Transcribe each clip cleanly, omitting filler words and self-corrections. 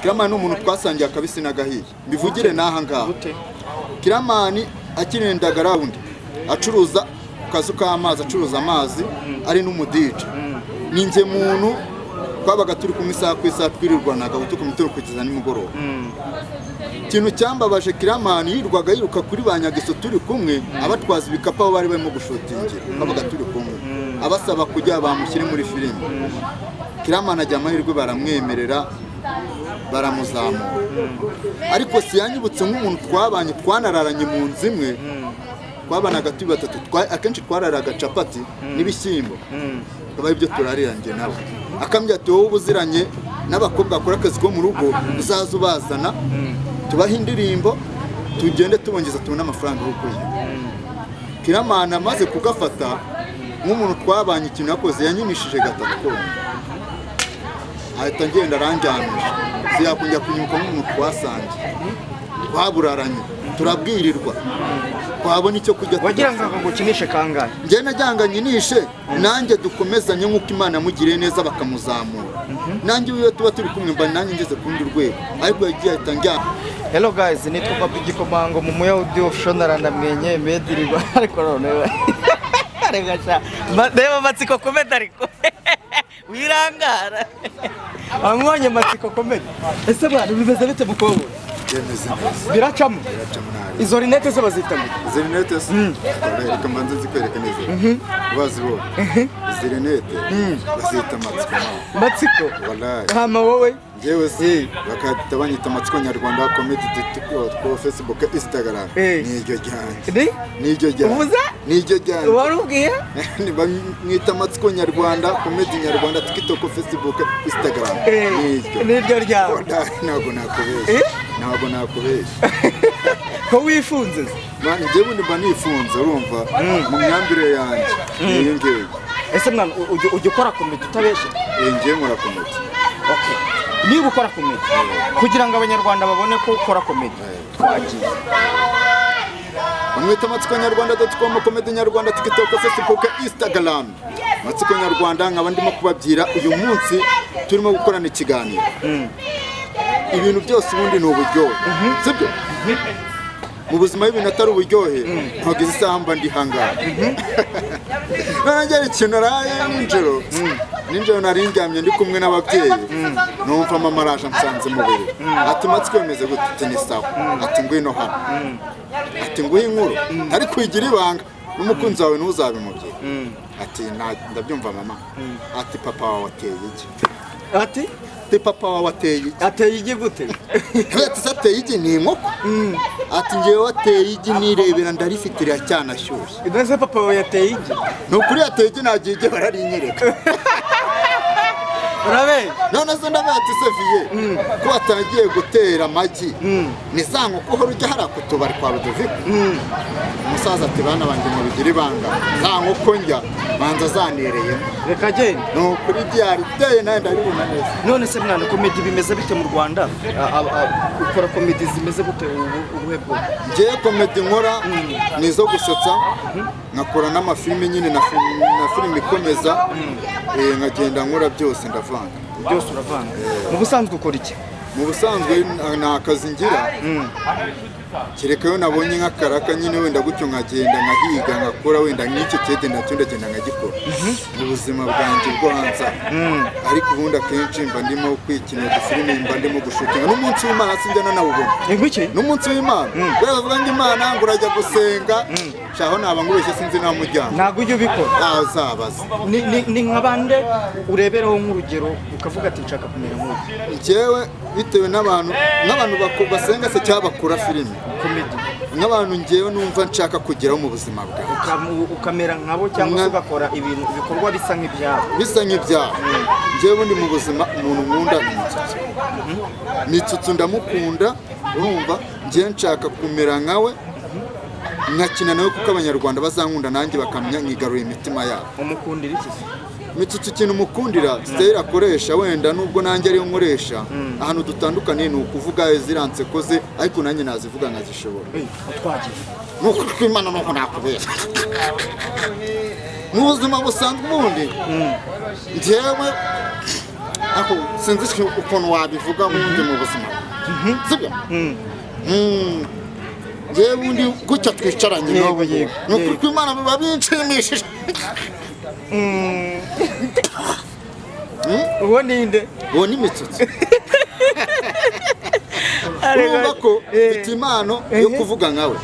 Kiramani n'umuntu twasangiye akabisi n'agahiye mbivugire naha ngaha Kiramani akinendagara undi acuruza kazu k'amazi acuruza amazi ari n'umudije ninjye muntu twabaga turi kumwe isaha ku isaha twirirwanaga utuko mitero kugeza nimugoroba ikintu cyambabaje Kiramani yirwaga yiruka kuri banyagiso turi kumwe abatwaza ibikapu bari barimo gushutingira twabaga turi kumwe abasaba kujya bamushyire muri filime Kiramani ajya amahirwe baramwemerera baramuzamura ariko siyanyibutse nk'umuntu twabanye twanararanye mu nzu imwe twabanaga turi batatu akenshi twararaga capati n'ibishyimbo babaye ibyo turariranye nawe akambya ati wowe ubuziranye n'abakobwa bakora akazi ko mu rugo uzaza ubazana tubaha indirimbo tugende tubongeza tubona amafaranga yo kurya Kiramani amaze kugafata nk'umuntu twabanye ikintu yakoze yanyinishije gatatu ahita ngenda aranjyanisha siyakunjya kunyuka nk'umuntu twasangiye twaburaranye turabwirirwa twabona icyo kujya wagira ngo ukinishe kangahe njye najyanga nyinishe nanjye dukomezanye nk'uko Imana yamugiriye neza bakamuzamura nanjye iyo tuba turi kumwe mba nanjye ngeze ku rundi rwego ariko yagiye ahita njyana. Hello guys, nitwa Papi Gikomango mu Muyahudi official ndamenye Mediriba ariko none arengasha ndeba matsiko komedi ariko wirangara amwonye matsiko komedi ese bwana bimeze bite mukobo biracamo izo rinete zo bazitamo izo rinete reka manze zikwereka neza bazi bo izo rinete bazita matsiko wallahi kama wowe jewe si bakata banyita matsiko nyarwanda comedy ku Facebook Instagram niryo jyanye niryo jyanye uvuze niryo jyanye warubwiye mwita matsiko nyarwanda comedy nyarwanda TikTok Facebook Instagram niryo ryawe ntabwo nakubeshya ko wifunze mani jewe mba nifunze urumva mu myambire yanjye iyo ngiye ese mwana ujye ukora comedy utabeshe ngiye nkora comedy okay niba ukora comedy kugira ngo abanyarwanda babone ko ukora comedy twagiye mwita matsiko nyarwanda.com comedy nyarwanda TikTok Facebook Instagram matsiko nyarwanda nkaba ndimo kubabyira uyu munsi turimo gukorana ikiganiro ibintu byose ubundi ni uburyohe sibyo mu buzima y'ibintu atari uburyohe ntagize isamba ndi hangara nanjye ikintu raye ninjoro narindyamye ndi kumwe n'ababyeyi numva mama araje nsanze mu bere ati matsiko bimeze gute ni sawa ati ngwino hano ati nguhe inkuru ariko igira ibanga n'umukunzi wawe ntuzabimubye ati ndabyumva mama ati papa wawe ateye iki ati papa wawe ateye igi gute ati ateye igi ni inkoko ati ngewe wateye igi nirebera ndarifitira cyanashyushye idase papa wawe yateye igi nukuri yateye igi nagiye bararinyereka urabe none se ndabati Seviye ko watangiye gutera amagi ni za nkoko uhora ujya hara kutubari kwa Rudoviko umusaza ati bana banjye mu bigira ibanga za nkoko njya banza zanereye reka genda no kuri diari teye nayo ndabibona neza none se mwana comedy bimeze bite mu Rwanda ukora comedy zimeze gute ubuhebwo ngiye comedy nkora nizo gusetsa nkakora n'amafilime nyine na filime ikomeza nkagenda nkora byose ndavanga byose uravanga mu busanzwe ukora iki mu busanzwe nta kazi ngira kereka yo nabonye nk'akaraka nyine wenda gutyo nkagenda nkahiga nkakora wenda nk'icyo cyede nacyo ndagenda nkagikora mu buzima bwanjye bwo hanze ariko ubundi akenshi mba ndimo kwikinira udufilime mba ndimo gushutinga n'umunsi w'Imana sinjya nanawubona n'umunsi w'Imana baravuga ngo Imana ngo urajya gusenga shaho naba ngubeshye sinzi nta mujyana ntabwo ujya ubikora azabaza ni nk'abande ureberaho nk'urugero ukavuga ati nshaka kumera nk'ubu njyewe bitewe n'abantu basenga se cyangwa bakora filime comedy nk'abantu njyewe numva nshaka kugeraho mu buzima bwawe ukamera nkabo cyangwa se ugakora ibintu bikorwa bisa nk'ibyabo njyewe ubundi mu buzima umuntu nkunda nitsutsu ndamukunda urumva njyewe nshaka kumera nkawe nkakina nawe kuko abanyarwanda bazankunda nanjye bakamenya nkigarura imitima yabo umukundira iki mitsutsu ikintu umukundira style akoresha wenda nubwo nanjye ariyo nkoresha ahantu dutandukanye ni ukuvuga ziranse koze ariko nanjye nazivuga nkazishobora twagiye nuko kwimana nuko nakubera mu buzima busanzwe ubundi njyewe ako sinzi ukuntu wabivuga wundi mu buzima sibyo yewe undi gutya twicaranye nawe no kuko Imana biba binshimishije uwo ninde uwo ni Mitsutsi urumva ko mfite impano yo kuvuga nkawe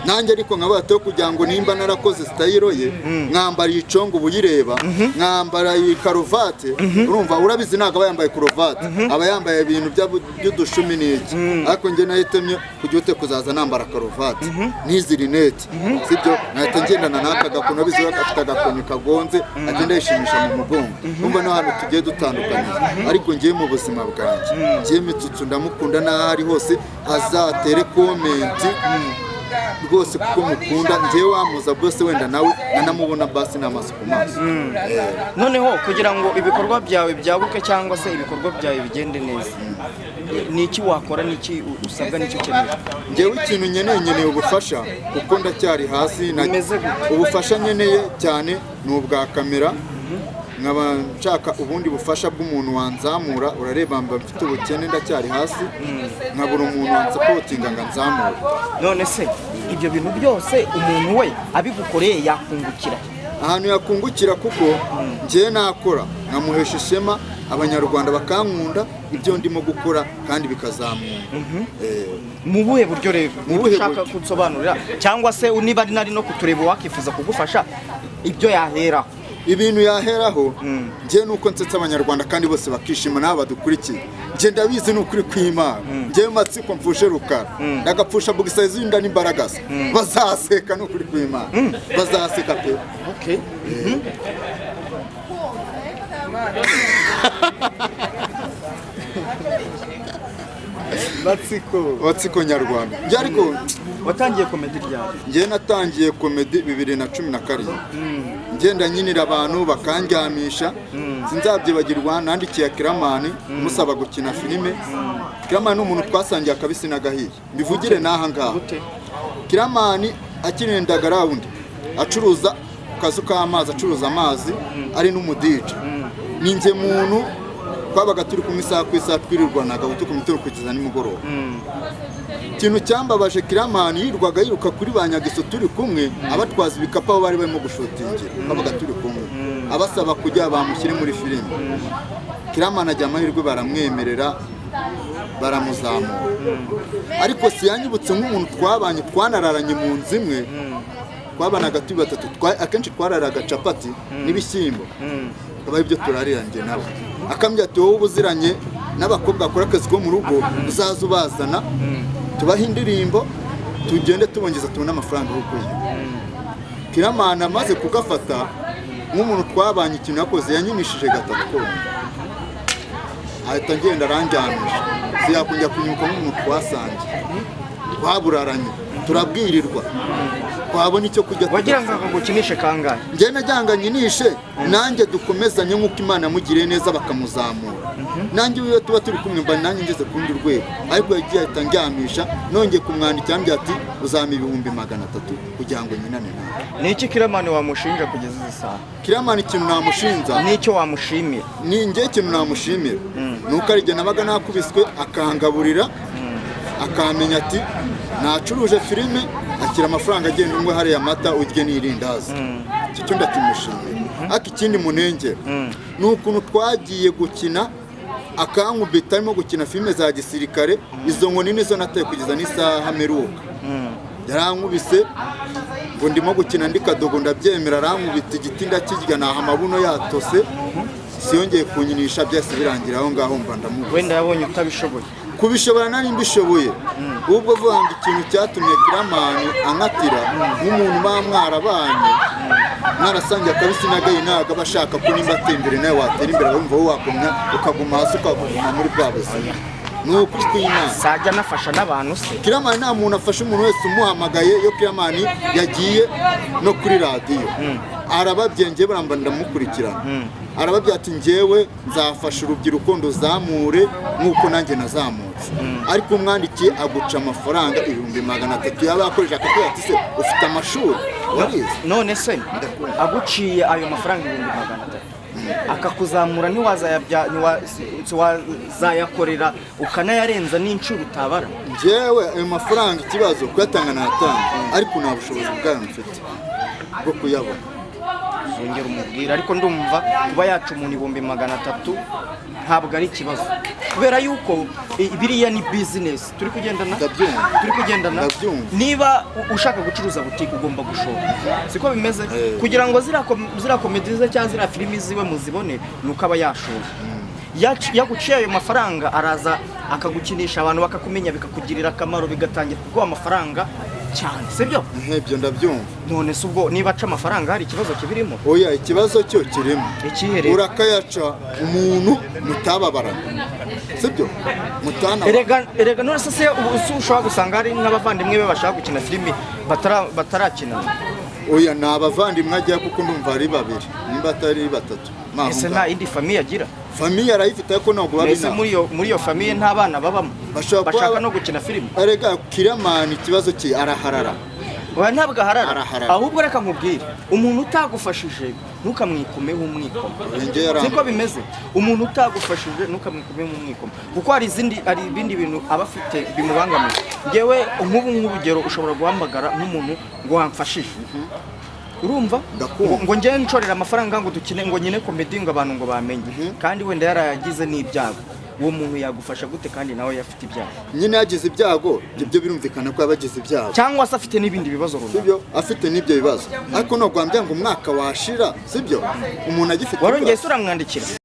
nanjye ariko nkabato kugira ngo nimba narakoze style ye mwambara icongo ubuyireba mwambara ikaruvate urumva urabizi naga bayambaye karuvate aba yambaye ibintu by'udushumi n'iki ariko nge nahitemye kujya ute kuzaza nambara karuvate n'izirinete sibyo nahita ngendana n'aka gakono bizi afite agakoni kagonze agenda yishimisha mu mugongo numva no hano tugiye dutandukanye ariko ngiye mu buzima bwanjye ngiye Mitsutsi ndamukunda n'ahari hose azatere comment rwose kuko mukunda ngewe wamuza bose wenda nawe nanamubona basi n'amaso ku maso noneho kugira ngo ibikorwa byawe byaguke cyangwa se ibikorwa byawe bigende neza ni iki wakora n'iki usabwa n'icyo ukeneye ngewe ikintu nkeneye ubufasha kuko ndacyari hasi ubufasha nkeneye cyane ni ubwa kamera nkaba nshaka ubundi bufasha bw'umuntu wanzamura urareba mba mfite ubukene ndacyari hasi nkabura umuntu wansapotinga ngo nzamure none se ibyo bintu byose umuntu we abigukoreye yakungukira ahantu yakungukira kuko ngiye nakora nkamuhesha ishema abanyarwanda bakankunda ibyo ndimo gukora kandi bikazamuka mu buhe buryo rero ushaka kunsobanurira cyangwa se niba ari nari no kutureba wakifuza kugufasha ibyo yahera ibintu yaheraho ngiye nuko nsetsa abanyarwanda kandi bose bakishima nabo badukurikiye ngiye ndabizi n'ukuri kw'Imana ngiye Matsiko mfushe rukara ndagapfusha bugisayizi inda n'imbaraga bazaseka n'ukuri kw'Imana bazaseka pe okay Matsiko nyarwanda ngiye ariko watangiye komedi ryari ngiye natangiye komedi 2012 ngenda nyinira abantu bakandyamisha sinzabyibagirwa nandikiye Kiramani musaba gukina filime Kiramani umuntu twasangiye akabisi n'agahiye mbivugire naha ngaha Kiramani akinira underground acuruza kazu k'amazi acuruza amazi ari n'umudije ninjye muntu twabaga turi ku isaha ku isaha twirirwanaga utukumitero kugeza nimugoroba ikintu cyambabaje Kiramani yirwaga yiruka kuri banyagiso turi kumwe abatwaza ibikapu aho bari barimo gushotingira babaga turi kumwe abasaba kujya bamushyire muri filime Kiramani ajya amahirwe baramwemerera baramuzamura ariko siyanyibutse nk'umuntu twabanye twanararanye mu nzu imwe twabanaga turi batatu akenshi twararaga capati n'ibishyimbo abaye ibyo turariranye nawe akambya ati wowe ubuziranye n'abakobwa bakora akazi ko mu rugo uzaza ubazana tubaha indirimbo tugende tubongeza tubone amafaranga yo kurya Kiramani amaze kugafata nk'umuntu twabanye ikintu yakoze yanyinishije gatatu ko ahita ngenda aranjyanisha siyakongera kunyuka nk'umuntu twasangiye twaburaranye turabwirirwa twabona icyo kujya wagira ngo akagukinishe kangahe njye najyanganye nishe nanjye dukomezanye nk'uko Imana yamugiriye neza bakamuzamura nanjye iyo tuba turi kumwe mba nanjye ngeze ku rundi rwego ariko yagiye ahita njyamisha nongeye kumwandikira ambwira ati uzampa 300 kugira ngo nyinane nawe ni iki Kiramani wamushinja kugeza izi saha Kiramani ikintu namushinja ni icyo wamushimira ni njye ikintu namushimira nuko ari jye nabaga nakubiswe akangaburira akamenya ati nacuruje filime akira amafaranga agenda umwe hariya amata urye n'irindazi icyo cyo ndakimushimira ariko ikindi munengera ni ukuntu twagiye gukina akankubita arimo gukina filime za gisirikare izo nkoni nizo nataye kugeza n'isaha meruka yarankubise ngo ndimo gukina ndi kadogo ndabyemera arankubita igiti ndakirya naha amabuno yatose siyongeye kunyinisha byose birangira aho ngaho mba ndamubuze wenda yabonye utabishoboye kubishobora nari mbishoboye ubwo vuga ngo ikintu cyatumye Kiramani ankatira nk'umuntu bamwarabanye mwarasangiye akabisi n'agayi naga bashaka ko nimba atembere nawe watera imbere wumva wowe wakomya ukaguma hasi ukaguma muri bwa buzima nuko tw'Imana sajya nafasha n'abantu se Kiramani nta muntu afasha umuntu wese umuhamagaye yo Kiramani yagiye no kuri radio arababyenge baramba ndamukurikirana arababya ati ngewe nzafasha urubyiruko nduzamure nk'uko nanjye nazamutse ariko umwandikiye aguca amafaranga 300 yaba yakoresha akakubwira ati se ufite amashuri warize none se aguciye ayo mafaranga 300 akakuzamura ntiwazayakorera ukanayarenza n'inshuro utabara. Njyewe ayo mafaranga ikibazo kuyatanga natanga, ariko nta bushobozi bwayo mfite bwo kuyabona. Zongera umubwira, ariko ndumva kuba yaca umuntu 300 ntabwo ari ikibazo, kubera yuko biriya ni business. Turi kugendana niba ushaka gucuruza butike ugomba gushora, siko bimeze. Kugira ngo zira komedi ze cyangwa zira filimi ziwe muzibone nuko aba yashora. Yaguciye ayo mafaranga araza akagukinisha abantu bakakumenya, bikakugirira akamaro, bigatangira kuguha amafaranga cyane, sibyo? Nk'ibyo ndabyumva. None se ubwo niba aca amafaranga hari ikibazo kibirimo? Oya, ikibazo cyo kirimo. Ikihere urakayaca umuntu mutababarana, sibyo? Mutana erega none se ushobora gusanga hari nk'abavandimwe be bashaka gukina filimi batarakina. Oya ni abavandimwe ajya kuko ndumva ari babiri nimba atari batatu. Ese nta indi famille agira? Famille arayifite ariko ntabwo babina. Ese muri iyo famille nta bana babamo bashaka no gukina filimi? Arega Kiramani ikibazo cye araharara. Oya ntabwo aharara, ahubwo reka nkubwire, umuntu utagufashije ntukamwikomeho umwikoma. Siko bimeze, umuntu utagufashije ntukamwikomeho umwikoma, kuko hari ibindi bintu aba afite bimubangamiye. Ngewe nk'urugero ushobora guhamagara nk'umuntu ngo wamfashije, urumva ngo njye ncorera amafaranga ngo dukine ngo nyine comedy ngo abantu ngo bamenye, kandi wenda yarayagize n'ibyago. Uwo muntu yagufasha gute kandi nawe yafite ibyago? Nyine yagize ibyago, ibyo birumvikana ko yabagize ibyago, cyangwa se afite n'ibindi bibazo runaka. Sibyo, afite n'ibyo bibazo, ariko no gwambya ngo umwaka washira, sibyo? Umuntu agifite warongeye uramwandikira